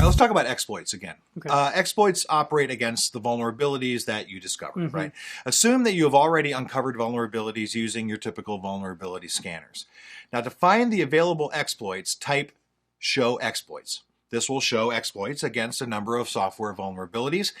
let's talk about exploits again. Okay. Exploits operate against the vulnerabilities that you discovered, right? Assume that you have already uncovered vulnerabilities using your typical vulnerability scanners. Now, to find the available exploits, type show exploits. This will show exploits against a number of software vulnerabilities.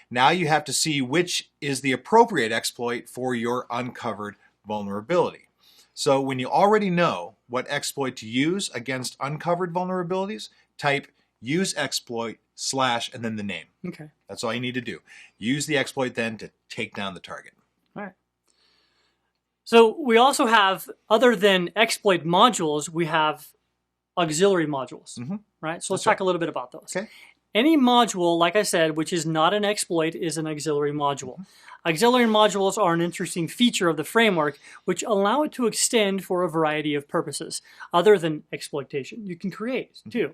Now you have to see which is the appropriate exploit for your uncovered vulnerability. So when you already know what exploit to use against uncovered vulnerabilities, type use exploit / and then the name. Okay. That's all you need to do. Use the exploit then to take down the target. All right. So we also have, other than exploit modules, we have auxiliary modules, right? So let's talk a little bit about those. Okay. Any module, like I said, which is not an exploit, is an auxiliary module. Auxiliary modules are an interesting feature of the framework, which allow it to extend for a variety of purposes, other than exploitation. You can create, too.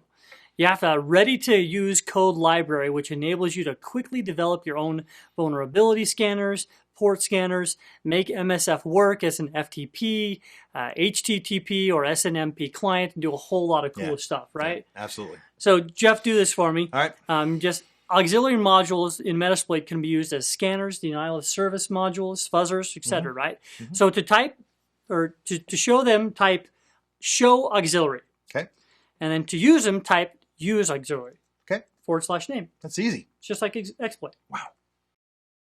You have a ready-to-use code library, which enables you to quickly develop your own vulnerability scanners, port scanners, make MSF work as an FTP, HTTP, or SNMP client, and do a whole lot of cool stuff, right? Yeah, absolutely. So, Jeff, do this for me. All right. Just auxiliary modules in Metasploit can be used as scanners, denial of service modules, fuzzers, etc., right? So to type, or to show them, type show auxiliary. Okay. And then to use them, type use auxiliary. Okay. /name. That's easy. It's just like exploit. Wow.